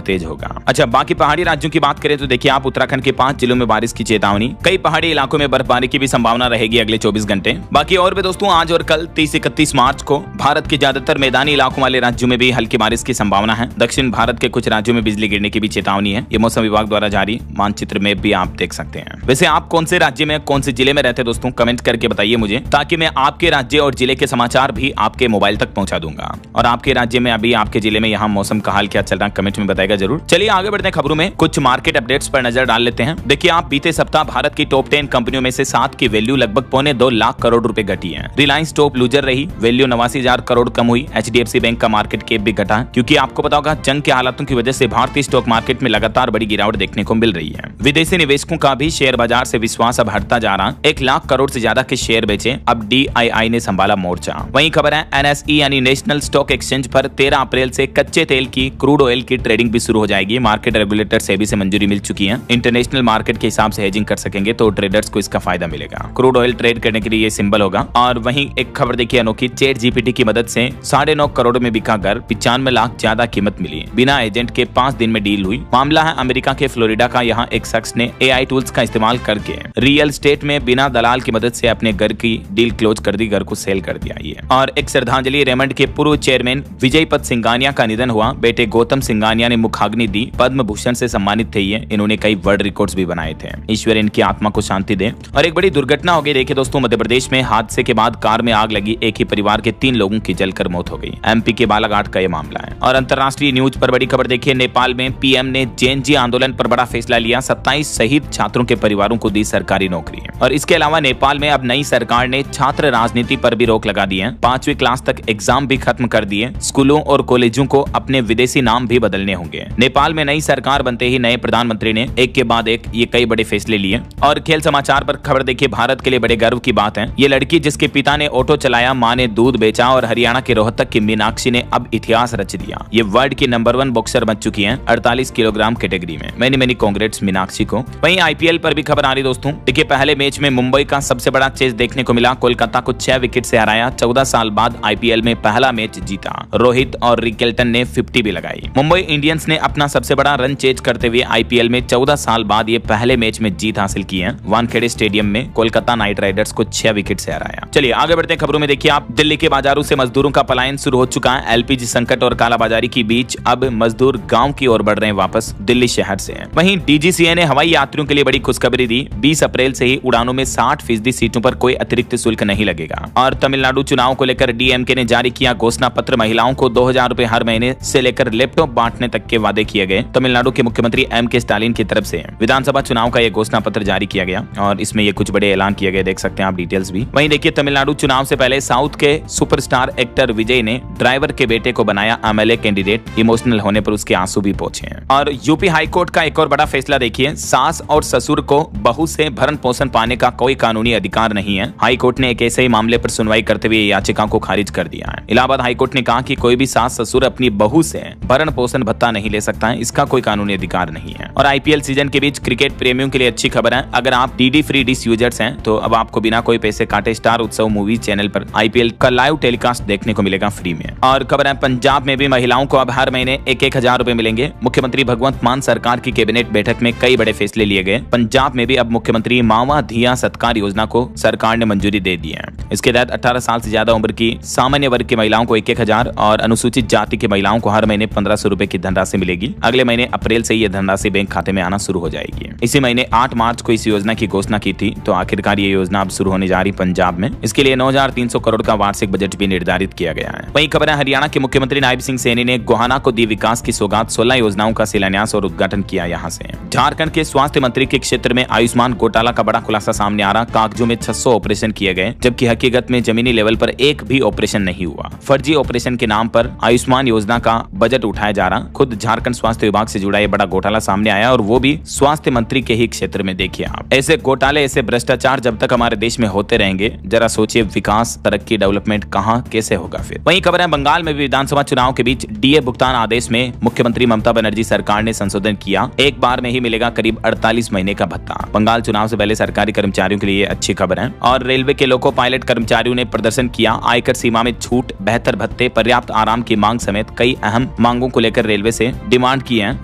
तेज होगा। अच्छा, बाकी पहाड़ी राज्यों की बात करें तो देखिए आप उत्तराखंड के 5 जिलों में बारिश की चेतावनी, कई पहाड़ी इलाकों में बर्फबारी की भी संभावना रहेगी अगले 24 घंटे। बाकी और भी दोस्तों आज और कल 30-31 मार्च को भारत के ज्यादातर मैदानी इलाकों वाले राज्यों में भी हल्की बारिश की संभावना है। दक्षिण भारत के कुछ राज्यों में बिजली गिरने की भी चेतावनी है। ये मौसम विभाग द्वारा जारी मानचित्र में भी आप देख सकते हैं। वैसे आप कौन से राज्य में, कौन से जिले में रहते हैं दोस्तों, कमेंट करके बताइए मुझे, ताकि मैं आपके राज्य और जिले के समाचार भी आपके मोबाइल तक पहुंचा दूंगा। और आपके राज्य में अभी आपके जिले में यहाँ मौसम का हाल क्या चल रहा है कमेंट में बताएगा जरूर। चलिए आगे बढ़ते हैं खबरों में, कुछ मार्केट अपडेट्स पर नजर डाल लेते हैं। देखिए आप बीते सप्ताह भारत की टॉप 10 कंपनियों में से 7 की वैल्यू लगभग 2.25 लाख करोड़ रुपए घटी है। रिलायंस टॉप लूजर रही, वैल्यू 89,000 करोड़ कम हुई। HDFC बैंक का मार्केट कैप भी घटा, क्योंकि आपको पता होगा जंग के हालातों की वजह से भारतीय स्टॉक मार्केट में लगातार बड़ी गिरावट देखने को मिल रही है। विदेशी निवेशकों का भी शेयर बाजार से विश्वास अब हटता जा रहा। 1 लाख करोड़ से ज्यादा के शेयर बेचे, अब DII ने संभाला मोर्चा। वहीं खबर है NSE यानी नेशनल स्टॉक एक्सचेंज पर 13 अप्रैल से कच्चे तेल की, क्रूड ऑयल की ट्रेडिंग भी शुरू हो जाएगी। मार्केट रेगुलेटर सेबी से मंजूरी मिल चुकी है। इंटरनेशनल मार्केट के हिसाब से हेजिंग कर सकेंगे तो ट्रेडर्स को इसका फायदा मिलेगा। क्रूड ऑयल ट्रेड करने के लिए ये सिंबल होगा। और वहीं एक खबर देखिए अनोखी, ChatGPT की मदद से 9.5 करोड़ में बिका घर, 95 लाख ज्यादा कीमत मिली, बिना एजेंट के 5 दिन में डील हुई। मामला है अमेरिका के फ्लोरिडा का। यहाँ एक शख्स ने AI टूल्स का इस्तेमाल करके रियल एस्टेट में बिना दलाल की मदद से अपने घर की डील क्लोज कर दी, घर को सेल कर दिया। ये और एक श्रद्धांजलि, रेमंड के पूर्व चेयरमैन विजयपत सिंघानिया का निधन हुआ। बेटे गौतम सिंघानिया ने मुखाग्नि दी, पद्म भूषण से सम्मानित थे ये। इन्होंने कई वर्ल्ड रिकॉर्ड्स भी बनाए थे। ईश्वर इनकी आत्मा को शांति दे। और एक बड़ी दुर्घटना हो गई देखिए दोस्तों, मध्य प्रदेश में हादसे के बाद कार में आग लगी, एक ही परिवार के 3 लोगों की जलकर मौत हो गई। MP के बालाघाट का यह मामला है। और अंतर्राष्ट्रीय न्यूज पर बड़ी खबर देखिए, नेपाल में PM ने JNG आंदोलन पर बड़ा फैसला लिया। 27 शहीद छात्रों के परिवारों को दी सरकारी नौकरी। और इसके अलावा नेपाल में अब नई सरकार ने छात्र राजनीति पर भी रोक लगा दी है। 5वीं क्लास तक एग्जाम भी खत्म कर दिए। स्कूलों और कॉलेजों को अपने विदेशी नाम भी बदलने होंगे। नेपाल में नई सरकार बनते ही नए प्रधानमंत्री ने एक के बाद एक ये कई बड़े फैसले लिए। और खेल समाचार पर खबर देखिए, भारत के लिए बड़े गर्व की बात है। ये लड़की जिसके पिता ने ऑटो चलाया, मां ने दूध बेचा और हरियाणा के रोहतक की मीनाक्षी ने अब इतिहास रच दिया। ये वर्ल्ड की नंबर 1 बॉक्सर बन चुकी है 48 किलोग्राम कैटेगरी में। मैनी कांग्रेट्स मीनाक्षी को। वहीं IPL पर भी खबर आ रही दोस्तों। देखिए पहले मैच में मुंबई का सबसे बड़ा चेस देखने को मिला। कोलकाता को 6 विकेट से हराया। 14 साल बाद IPL में पहला मैच जीता। रोहित और रिकेल्टन ने 50 भी लगाई। मुंबई इंडियंस ने अपना सबसे बड़ा रन चेज करते हुए IPL में 14 साल बाद ये पहले मैच में जीत हासिल की है। वानखेड़े स्टेडियम में कोलकाता नाइट राइडर्स को 6 विकेट से हराया। चलिए आगे बढ़ते हैं खबरों में। देखिए आप, दिल्ली के बाजारों से मजदूरों का पलायन शुरू हो चुका है। LPG संकट और कालाबाजारी के बीच अब मजदूर गांव की ओर बढ़ रहे हैं वापस दिल्ली शहर से। वहीं DGCA ने हवाई यात्रियों के लिए बड़ी खुशखबरी दी। 20 अप्रैल से ही उड़ानों में 60% सीटों पर कोई अतिरिक्त शुल्क नहीं लगेगा। और तमिलनाडु चुनाव को लेकर DMK ने जारी किया घोषणा पत्र। महिलाओं को 2000 रुपए हर महीने से लेकर लैपटॉप बांटने तक के वादे किए गए। तमिलनाडु के मुख्यमंत्री M.K. स्टालिन की तरफ से विधानसभा चुनाव का यह घोषणा पत्र जारी किया गया और इसमें ये कुछ बड़े ऐलान किए गए, देख सकते हैं आप डिटेल्स भी। वहीं देखिए तमिलनाडु चुनाव से पहले साउथ के सुपरस्टार एक्टर विजय ने ड्राइवर के बेटे को बनाया MLA कैंडिडेट। इमोशनल होने पर उसके आंसू भी पहुंचे हैं। और यूपी हाईकोर्ट का एक और बड़ा फैसला देखिए, सास और ससुर को बहू से भरण पोषण पाने का कोई कानूनी अधिकार नहीं है। हाईकोर्ट ने एक ऐसे ही मामले पर सुनवाई करते हुए याचिका को खारिज कर दिया है। इलाहाबाद हाईकोर्ट ने कहा कि कोई भी सास ससुर अपनी बहू से भरण पोषण भत्ता नहीं ले सकता है, इसका कोई कानूनी अधिकार नहीं है। और IPL सीजन के बीच क्रिकेट प्रेमियों के लिए अच्छी खबर है। अगर आप DD फ्री डिश यूजर्स हैं तो अब आपको बिना कोई पैसे काटे स्टार उत्सव मूवी चैनल पर IPL का लाइव टेलीकास्ट देखने को मिलेगा फ्री में। और खबर है पंजाब में भी महिलाओं को अब हर महीने 1,000 रुपए मिलेंगे। मुख्यमंत्री भगवंत मान सरकार की कैबिनेट बैठक में कई बड़े फैसले लिए गए। पंजाब में भी अब मुख्यमंत्री मावा धिया सत्कार योजना को सरकार ने मंजूरी दे दी है। इसके तहत 18 साल से ज्यादा उम्र की सामान्य वर्ग की महिलाओं को 1,000 और अनुसूचित जाति की महिलाओं को हर महीने 1500 रुपए की धनराशि मिलेगी। अगले महीने अप्रैल से यह धनराशि बैंक खाते में आना शुरू हो जाएगी। इसी महीने 8 मार्च को इस योजना की घोषणा की थी, तो आखिरकार ये योजना अब शुरू होने जा रही पंजाब में। इसके लिए 9,300 करोड़ का वार्षिक बजट भी निर्धारित किया गया है। वहीं खबर है हरियाणा के मुख्यमंत्री नायब सिंह सैनी ने गोहाना को दी विकास की सौगात। 16 योजनाओं का शिलान्यास और उद्घाटन किया। यहाँ से झारखंड के स्वास्थ्य मंत्री के क्षेत्र में आयुष्मान घोटाला का बड़ा खुलासा सामने आ रहा। कागजों में 600 ऑपरेशन किए गए, जबकि हकीकत में जमीनी लेवल पर एक भी ऑपरेशन नहीं हुआ। फर्जी ऑपरेशन के नाम पर आयुष्मान योजना का बजट उठाया जा रहा। खुद झारखंड स्वास्थ्य विभाग से जुड़ा यह बड़ा घोटाला सामने आया और वो भी स्वास्थ्य मंत्री के ही क्षेत्र में। देखिए आप, ऐसे घोटाले, ऐसे भ्रष्टाचार जब तक हमारे देश में होते रहेंगे, जरा सोचिए विकास, तरक्की, डेवलपमेंट कहां कैसे होगा फिर। वहीं खबर है बंगाल में भी विधानसभा चुनाव के बीच DA भुगतान आदेश में मुख्यमंत्री ममता बनर्जी सरकार ने संशोधन किया। एक बार में ही मिलेगा करीब 48 महीने का भत्ता। बंगाल चुनाव से पहले सरकारी कर्मचारियों के लिए अच्छी खबर है। और रेलवे के लोको पायलट कर्मचारियों ने प्रदर्शन किया। आयकर सीमा में छूट, बेहतर भत्ते, पर्याप्त आराम की मांग समेत कई अहम मांगों को लेकर रेलवे से डिमांड की है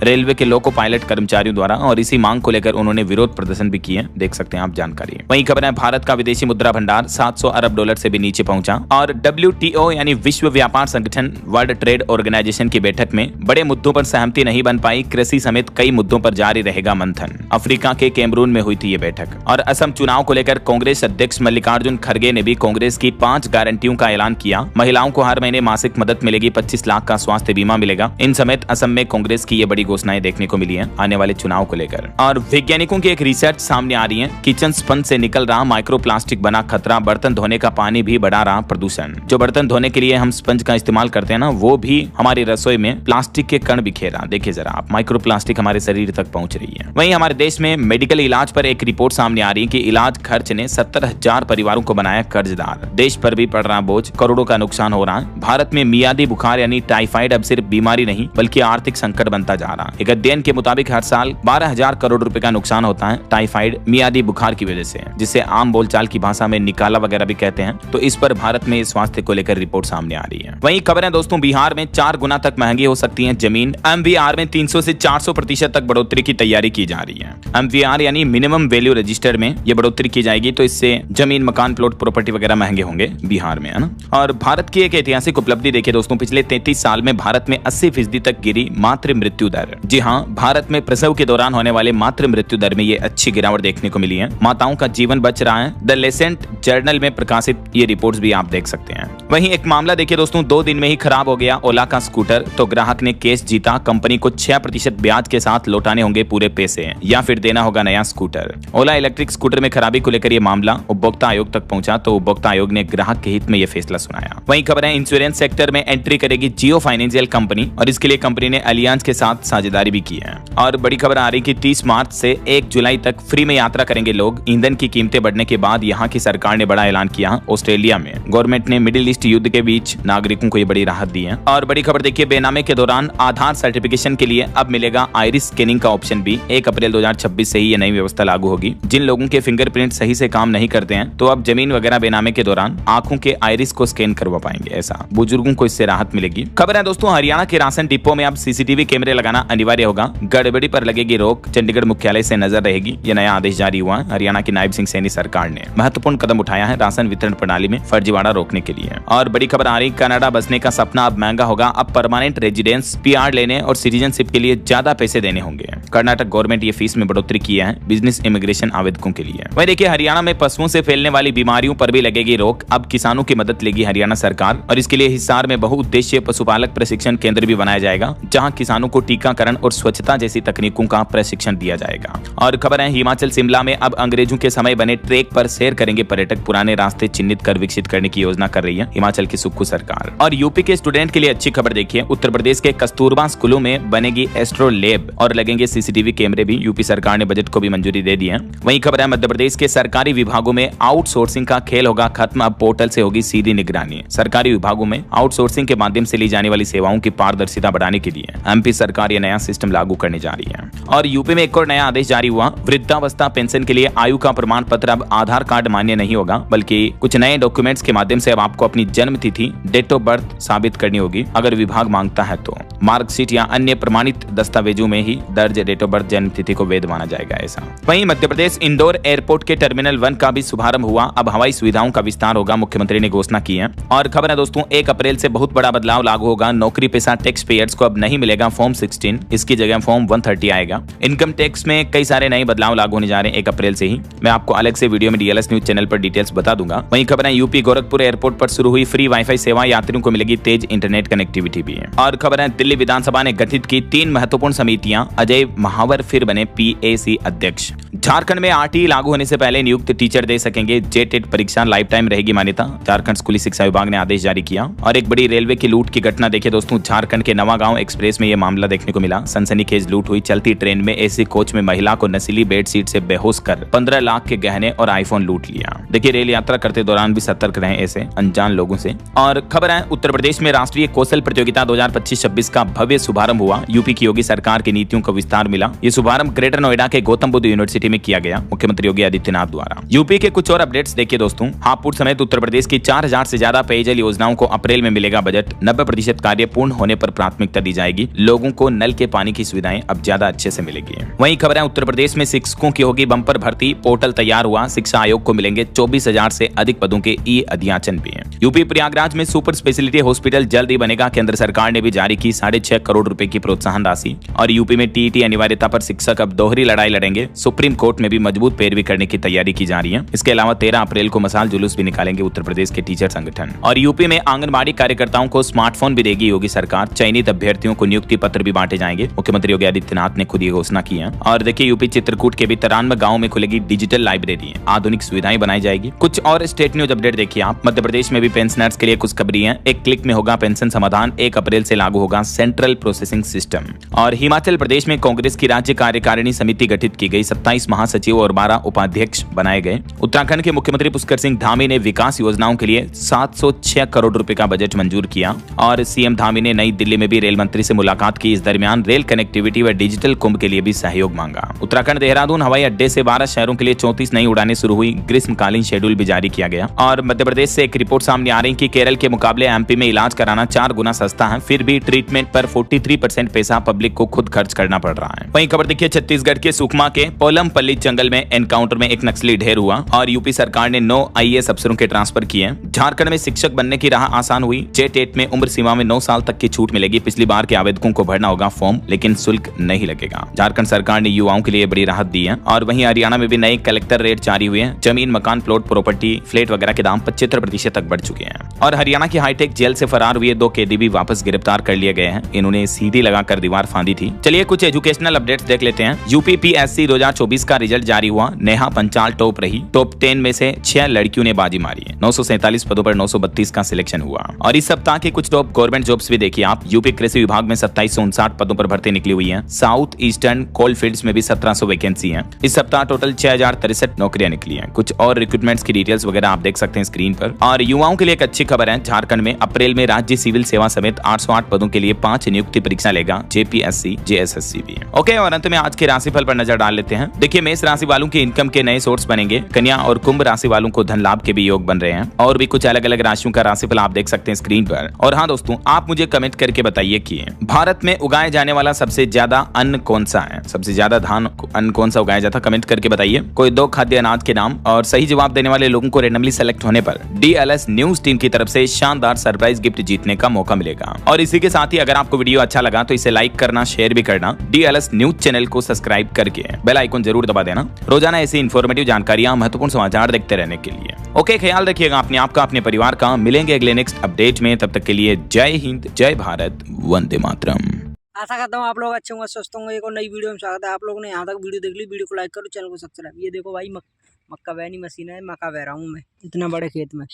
रेलवे के लोको पायलट कर्मचारियों द्वारा, और इसी मांग को लेकर उन्होंने विरोध प्रदर्शन भी किए, देख सकते हैं आप जानकारी। वहीं खबर है भारत का विदेशी मुद्रा भंडार 700 अरब डॉलर से भी नीचे पहुंचा, और WTO यानी विश्व व्यापार संगठन वर्ल्ड ट्रेड ऑर्गेनाइजेशन की बैठक में बड़े मुद्दों पर सहमति नहीं बन पाई, कृषि समेत कई मुद्दों पर जारी रहेगा मंथन। अफ्रीका के कैमरून में हुई थी ये बैठक। और असम चुनाव को लेकर कांग्रेस अध्यक्ष मल्लिकार्जुन खड़गे ने भी कांग्रेस की 5 गारंटियों का ऐलान किया। महिलाओं को हर महीने मासिक मदद मिलेगी, 25 लाख का स्वास्थ्य बीमा मिलेगा। इन समेत असम में कांग्रेस की ये बड़ी घोषणाएं देखने को मिली हैं आने वाले चुनाव को लेकर। और वैज्ञानिकों की एक रिसर्च सामने आ रही है, किचन स्पंज से निकल रहा माइक्रो प्लास्टिक बना खतरा, बर्तन धोने का पानी भी बढ़ा रहा प्रदूषण। जो बर्तन धोने के लिए हम स्पंज का इस्तेमाल करते हैं ना, वो भी हमारी रसोई में प्लास्टिक के कण बिखेर रहा। देखिए जरा आप, माइक्रो प्लास्टिक हमारे शरीर तक पहुंच रही है। वहीं हमारे देश में मेडिकल इलाज पर एक रिपोर्ट सामने आ रही है कि इलाज खर्च ने 70,000 परिवारों को बनाया कर्जदार। देश पर भी पड़ रहा बोझ, करोड़ों का नुकसान हो रहा है। भारत में मियादी बुखार यानी टाइफाइड अब सिर्फ बीमारी नहीं बल्कि आर्थिक संकट बनता जा रहा है। एक अध्ययन के मुताबिक हर साल 12,000 करोड़ रुपए का नुकसान होता है टाइफाइड मियादी बुखार की वजह से, जिसे आम बोलचाल की भाषा में निकाला वगैरह भी कहते हैं। तो इस पर भारत में स्वास्थ्य को लेकर रिपोर्ट सामने आ रही है। वहीं खबर है दोस्तों, बिहार में 4 गुना तक महंगी हो सकती है जमीन। MVR में 300 से 400% तक बढ़ोतरी की तैयारी की जा रही है। MVR यानी मिनिमम वैल्यू रजिस्टर में ये बढ़ोतरी की जाएगी, तो इससे जमीन, मकान, प्लॉट, प्रॉपर्टी वगैरह महंगे होंगे बिहार में, है ना। और भारत की एक ऐतिहासिक उपलब्धि देखिए दोस्तों, पिछले 33 साल में भारत में 80% तक गिरी मातृ मृत्यु दर। जी हाँ, भारत में प्रसव के दौरान होने वाले मातृ मृत्यु दर में ये अच्छी गिरावट देखने को मिली है। माताओं का जीवन बच रहा है। द लेसेंट जर्नल में प्रकाशित ये रिपोर्ट्स भी आप देख सकते हैं। वहीं एक मामला देखिए दोस्तों, 2 दिन में ही खराब हो गया ओला का स्कूटर, तो ग्राहक ने केस जीता। कंपनी को 6% ब्याज के साथ लौटाने होंगे पूरे पैसे या फिर देना होगा नया स्कूटर। ओला इलेक्ट्रिक स्कूटर में खराबी को लेकर यह मामला उपभोक्ता आयोग तक पहुंचा, तो उपभोक्ता आयोग ने ग्राहक के हित में यह फैसला सुनाया। वहीं खबर है, इंश्योरेंस सेक्टर में एंट्री करेगी जियो फाइनेंशियल कंपनी, और इसके लिए कंपनी ने अलियांज के साथ साझेदारी भी की है। और बड़ी खबर आ रही कि 30 मार्च से 1 जुलाई तक फ्री में यात्रा करेंगे लोग। ईंधन की कीमतें बढ़ने के बाद यहाँ की सरकार ने बड़ा ऐलान किया। ऑस्ट्रेलिया में गवर्नमेंट ने मिडिल ईस्ट युद्ध के बीच नागरिकों को ये बड़ी राहत दी है। और बड़ी खबर देखिए, बेनामे के दौरान आधार सर्टिफिकेशन के लिए अब मिलेगा आइरिस स्कैनिंग का ऑप्शन भी। 1 अप्रैल 2026 से ही ये नई व्यवस्था लागू होगी। जिन लोगों के फिंगरप्रिंट सही से काम नहीं करते हैं, तो अब जमीन वगैरह बेनामे के दौरान आंखों के आइरिस को स्कैन करवा पाएंगे। ऐसा बुजुर्गों को इससे राहत मिलेगी। खबर है दोस्तों, हरियाणा के राशन डिपो में अब CCTV कैमरे लगाना अनिवार्य होगा। गड़बड़ी पर लगेगी रोक, चंडीगढ़ मुख्यालय से नजर रहेगी। यह नया आदेश जारी हुआ है। हरियाणा की नायब सिंह सैनी सरकार ने महत्वपूर्ण कदम उठाया है राशन वितरण प्रणाली में फर्जीवाड़ा रोकने के लिए। और बड़ी खबर आ रही, कनाडा बसने का सपना अब महंगा होगा। अब परमानेंट रेजिडेंस PR लेने और सिटीजनशिप के लिए ज्यादा पैसे देने होंगे। कर्नाटक गवर्नमेंट ये फीस में बढ़ोतरी किया है बिजनेस इमिग्रेशन आवेदकों के लिए। वही देखिए, हरियाणा में पशुओं से फैलने वाली बीमारियों पर भी लगेगी रोक। अब किसानों की मदद लेगी हरियाणा सरकार, और इसके लिए हिसार में बहुउद्देशीय पशुपालक प्रशिक्षण केंद्र भी बनाया जाएगा, जहां किसानों को टीकाकरण और स्वच्छता जैसी तकनीकों का प्रशिक्षण दिया जाएगा। और खबर है, हिमाचल शिमला में अब अंग्रेजों के समय बने ट्रैक पर सैर करेंगे पर्यटक। पुराने रास्ते चिन्हित कर विकसित करने की योजना कर रही है हिमाचल की सुक्खू सरकार। और यूपी के स्टूडेंट के लिए अच्छी खबर देखिए, उत्तर प्रदेश के कस्तूरबा स्कूलों में बनेगी एस्ट्रो लैब और लगेंगे CCTV कैमरे भी। यूपी सरकार ने बजट को भी मंजूरी दे दी है। वहीं खबर है, मध्य प्रदेश के सरकारी विभागों में आउटसोर्सिंग का खेल होगा खत्म। अब पोर्टल से होगी सीधी निगरानी। सरकारी विभागों में आउटसोर्सिंग के माध्यम से ली जाने वाली सेवाओं की पारदर्शिता बढ़ाने के लिए MP सरकार यह नया सिस्टम लागू करने जा रही है। और यूपी में एक और नया आदेश जारी हुआ, वृद्धावस्था पेंशन के लिए आयु का प्रमाण पत्र अब आधार कार्ड मान्य नहीं होगा, बल्कि कुछ नए डॉक्यूमेंट्स के माध्यम से अब आपको अपनी जन्म तिथि, डेट ऑफ बर्थ साबित करनी होगी। अगर विभाग मांगता है तो मार्कशीट या अन्य प्रमाणित दस्तावेजों में ही दर्ज डेट ऑफ बर्थ, जन्म तिथि को वैध माना जाएगा। ऐसा वहीं मध्य प्रदेश इंदौर एयरपोर्ट के टर्मिनल 1 का भी शुभारंभ हुआ। अब हवाई सुविधाओं का विस्तार होगा, मुख्यमंत्री ने घोषणा की है। और खबर है दोस्तों, 1 अप्रैल से बहुत बड़ा बदलाव लागू होगा। नौकरी पेशा टैक्स पेयर्स को अब नहीं मिलेगा फॉर्म 16, इसकी जगह फॉर्म 130 आएगा। इनकम टैक्स में कई सारे नए बदलाव लागू होने जा रहे हैं 1 अप्रैल से ही। मैं आपको अलग से वीडियो में DLS न्यूज चैनल पर डिटेल्स बता दूंगा। वहीं खबर है, यूपी गोरखपुर एयरपोर्ट पर शुरू हुई फ्री वाईफाई सेवा, यात्रियों को मिलेगी तेज इंटरनेट कनेक्टिविटी भी है। और खबर है, दिल्ली विधानसभा ने गठित की 3 महत्वपूर्ण समितियां, अजय महावर फिर बने PAC अध्यक्ष। झारखंड में RTE लागू होने से पहले नियुक्त टीचर दे सकेंगे JET परीक्षा, लाइफ टाइम रहेगी मान्यता। झारखंड स्कूली शिक्षा विभाग ने आदेश जारी किया। और एक बड़ी रेलवे की लूट की घटना देखिए दोस्तों, झारखंड के नवागांव एक्सप्रेस में यह मामला देखने को मिला। सनसनीखेज लूट हुई। चलती ट्रेन में AC कोच में महिला को नशीली बेडशीट से बेहोश कर 15 लाख के गहने और iPhone लूट लिया। देखिए, रेल यात्रा करते दौरान भी सतर्क रहें ऐसे अनजान लोगों से। और खबर है, उत्तर प्रदेश में राष्ट्रीय कौशल प्रतियोगिता 2025-26 का भव्य शुभारंभ हुआ। यूपी की योगी सरकार की नीतियों को विस्तार मिला। ये शुभारंभ ग्रेटर नोएडा के गौतम बुद्ध यूनिवर्सिटी में किया गया, मुख्यमंत्री योगी आदित्यनाथ द्वारा। यूपी के कुछ और अपडेट्स देखिए दोस्तों, हापुड़ समेत उत्तर प्रदेश की 4000 से ज्यादा पेयजल योजनाओं को अप्रैल अप्रैल में मिलेगा बजट। 90% कार्य पूर्ण होने पर प्राथमिकता दी जाएगी। लोगों को नल के पानी की सुविधाएं अब ज्यादा अच्छे से मिलेगी। वहीं खबर है उत्तर प्रदेश में शिक्षकों की होगी बंपर भर्ती। पोर्टल तैयार हुआ। शिक्षा आयोग को मिलेंगे 24,000 से अधिक पदों के ई अध्याचन भी हैं। यूपी प्रयागराज में सुपर स्पेशलिटी हॉस्पिटल जल्द ही बनेगा। केंद्र सरकार ने भी जारी की 6.5 करोड़ रुपए की प्रोत्साहन राशि। और यूपी में टीईटी अनिवार्यता पर शिक्षक अब दोहरी लड़ाई लड़ेंगे। सुप्रीम कोर्ट में भी मजबूत पैरवी करने की तैयारी की जा रही है। इसके अलावा 13 अप्रैल को मसाल जुलूस भी निकालेंगे उत्तर प्रदेश के टीचर संगठन। और यूपी में आंगनबाड़ी कार्यकर्ताओं को स्मार्टफोन भी देगी योगी सरकार। चयनित अभ्यर्थियों को नियुक्ति पत्र भी बांटे जाएंगे। मुख्यमंत्री योगी आदित्यनाथ ने खुद ये घोषणा की है। और देखिए यूपी चित्रकूट के भी 93 गाँव में खुलेगी डिजिटल लाइब्रेरी। आधुनिक सुविधाएं बनाई जाएगी। कुछ और स्टेट न्यूज अपडेट देखिए आप। मध्य प्रदेश में भी पेंशनर्स के लिए कुछ खबरी है। एक क्लिक में होगा पेंशन समाधान। 1 अप्रैल से लागू होगा सेंट्रल प्रोसेसिंग सिस्टम। और हिमाचल प्रदेश में कांग्रेस की राज्य कार्यकारिणी समिति गठित की गई। 27 महासचिव और 12 उपाध्यक्ष बनाए गए। उत्तराखंड के मुख्यमंत्री पुष्कर सिंह धामी ने विकास योजनाओं के लिए 706 करोड़ रुपए का बजट मंजूर किया। और सीएम धामी ने नई दिल्ली में भी रेल मंत्री से मुलाकात की। इस दरमियान रेल कनेक्टिविटी व डिजिटल कुंभ के लिए भी सहयोग मांगा। उत्तराखंड देहरादून हवाई अड्डे से 12 शहरों के लिए 34 नई उड़ानें शुरू हुई। ग्रीष्मकालीन शेड्यूल भी जारी किया गया। और मध्य प्रदेश से एक रिपोर्ट सामने आ रही कि केरल के मुकाबले एमपी में इलाज कराना 4 गुना सस्ता है। फिर भी ट्रीटमेंट पर 43% पैसा पब्लिक को खुद खर्च करना पड़ रहा है। वहीं खबर देखिए छत्तीसगढ़ के सुकमा के पोलमपल्ली जंगल में एनकाउंटर में एक नक्सली ढेर हुआ। और यूपी सरकार ने 9 आईएएस अफसरों के ट्रांसफर किए। झारखंड में शिक्षक बनने की राह आसान हुई। जेटेट में उम्र सीमा में 9 साल तक की छूट मिलेगी। पिछली बार के आवेदकों को भरना होगा फॉर्म, लेकिन शुल्क नहीं लगेगा। झारखंड सरकार ने युवाओं के लिए बड़ी राहत दी है। और वहीं हरियाणा में भी नए कलेक्टर रेट जारी हुए हैं। जमीन, मकान, प्लॉट, प्रॉपर्टी, फ्लैट वगैरह के दाम 75% तक बढ़ चुके हैं। और हरियाणा की हाईटेक जेल से फरार हुए 2 कैदी भी वापस गिरफ्तार कर लिए गए हैं। इन्होंने सीधी लगाकर दीवार फांदी थी। चलिए कुछ एजुकेशनल अपडेट्स देख लेते हैं। यूपीपीएससी 2024 का रिजल्ट जारी हुआ। नेहा पंचाल टॉप रही। टॉप 10 में से 6 लड़कियों ने बाजी मारी है। 947 पदों पर 932 का सिलेक्शन हुआ। और इस सप्ताह के कुछ टॉप गवर्नमेंट जॉब्स भी देखिए आप। यूपी कृषि विभाग में 2759 पदों पर भर्ती निकली हुई है। साउथ ईस्टर्न कोल फील्ड्स में भी 1700 वैकेंसी है। इस सप्ताह टोटल 6063 नौकरियां निकली हैं। कुछ और रिक्रूटमेंट्स की डिटेल्स वगैरह आप देख सकते हैं स्क्रीन पर। और युवाओं के लिए एक अच्छी खबर है। झारखंड में अप्रैल में राज्य सिविल सेवा समेत 808 पदों के लिए 5 नियुक्ति परीक्षा लेगा जेपीएससी जेएसएससी भी। ओके, और अंत में आज के राशिफल पर नजर डाल लेते हैं। देखिए मेष राशि वालों के इनकम के नए सोर्स बनेंगे। कन्या और कुंभ राशि वालों को धन लाभ के भी योग बन रहे हैं। और भी कुछ अलग अलग राशियों का राशिफल आप देख सकते हैं स्क्रीन पर। और हाँ दोस्तों, आप मुझे कमेंट करके बताइए कि भारत में उगाए जाने वाला सबसे ज्यादा अन्न कौन सा है। सबसे ज्यादा धान अन्न कौन सा उगाया जाता है, कमेंट करके बताइए। कोई 2 खाद्य अनाज के नाम। और सही जवाब देने वाले लोगों को रैंडमली सेलेक्ट होने पर डीएलएस न्यूज टीम की तरफ से शानदार सरप्राइज गिफ्ट जीतने का मौका मिलेगा। और इसी के साथ ही अगर आपको वीडियो अच्छा लगा तो इसे लाइक करना, शेयर भी करना। डीएलएस न्यूज चैनल को सब्सक्राइब करके बेल आइकन जरूर दबा देना रोजाना ऐसी इंफॉर्मेटिव जानकारियां, महत्वपूर्ण समाचार देखते रहने के लिए। ओके, ख्याल रखिएगा अपने आप का, अपने परिवार का। मिलेंगे अगले नेक्स्ट अपडेट में। तब तक के लिए जय हिंद, जय भारत, वंदे मातरम। आशा करता हूँ आप लोग अच्छे होंगे, स्वस्थ होंगे। एक और नई वीडियो में स्वागत है। आप लोगों ने यहाँ तक वीडियो देख ली, वीडियो को लाइक करो, चैनल को सब्सक्राइब। ये देखो भाई मक्का बहनी मशीन है। मक्का बह रहा हूँ मैं, इतना बड़े खेत में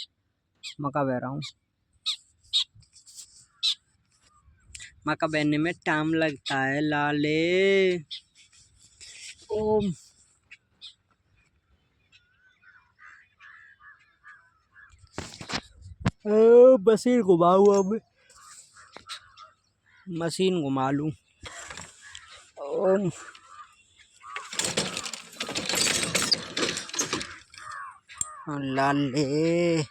मक्का बह रहा हूँ। मक्का बहने में टाइम लगता है लाले। ओम मशीन घुमा हुआ मैं, मशीन घुमा लूँ। ओम लाले।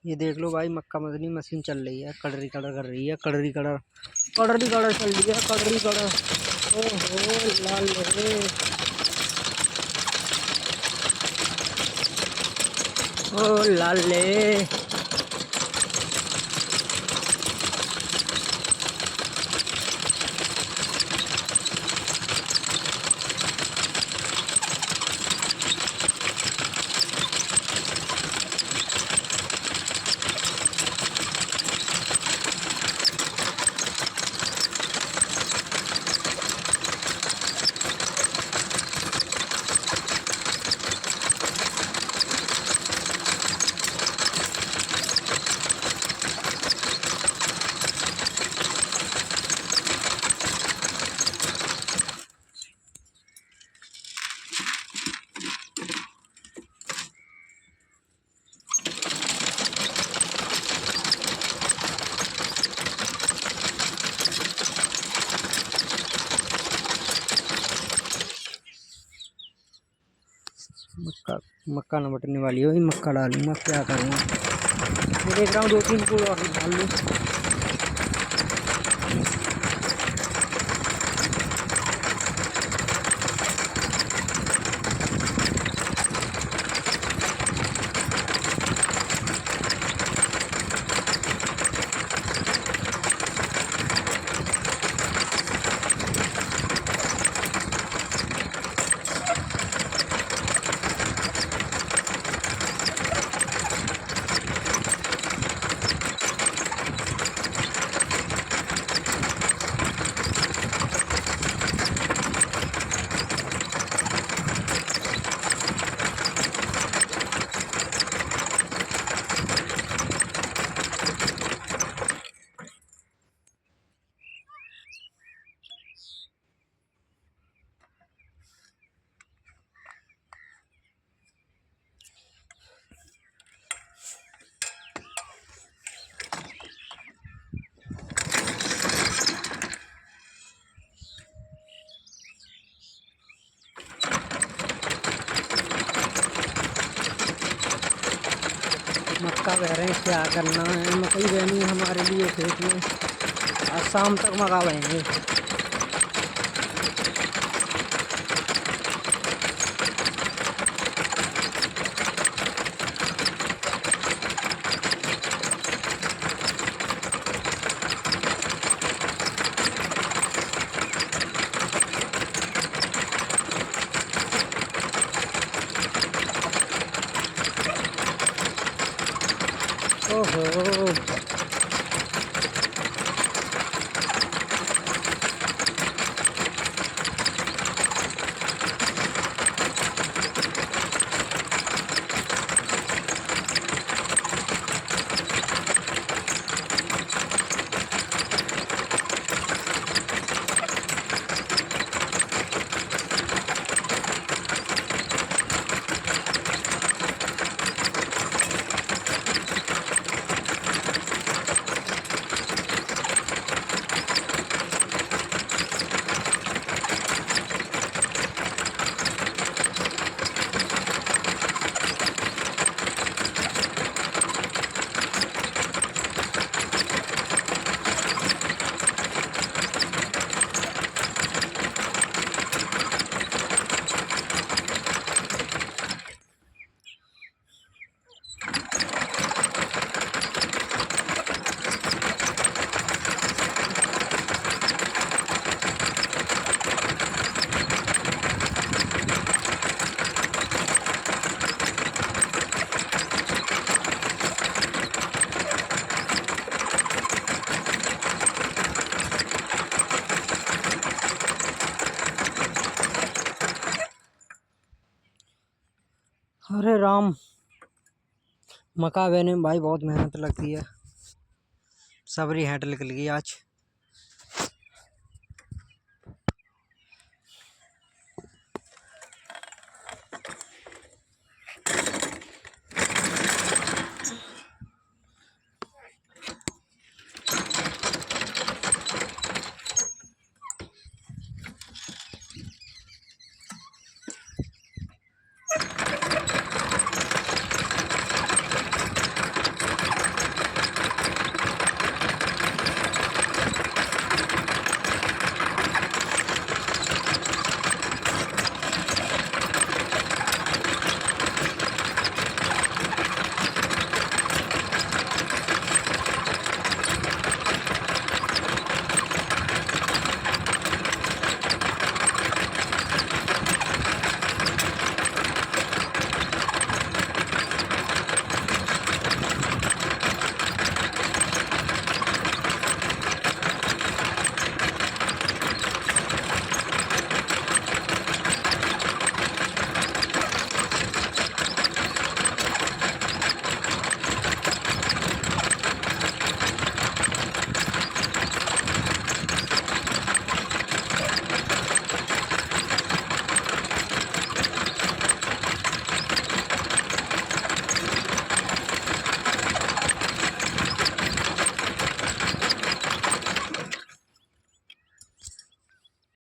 ये देख लो भाई, मक्का मदनी मशीन चल रही है। कड़री कड़र कर रही है। कड़री कड़र चल रही है। कड़री कड़र। ओहो लाल रे, ओ लाल ले। मक्का न बटने वाली है भाई, मक्का डालूंगा, क्या करूँगा। मैं देख रहा हूँ 2-3 कूड़ और डाल लूँ। मक्का बह रहे हैं, क्या करना है। मकई बहनी है हमारे लिए खेत में, आज शाम तक मक्का बहेंगे। ओहो, अरे राम, मक्का बहने में भाई बहुत मेहनत लगती है। सबरी हैंट निकल गई आज।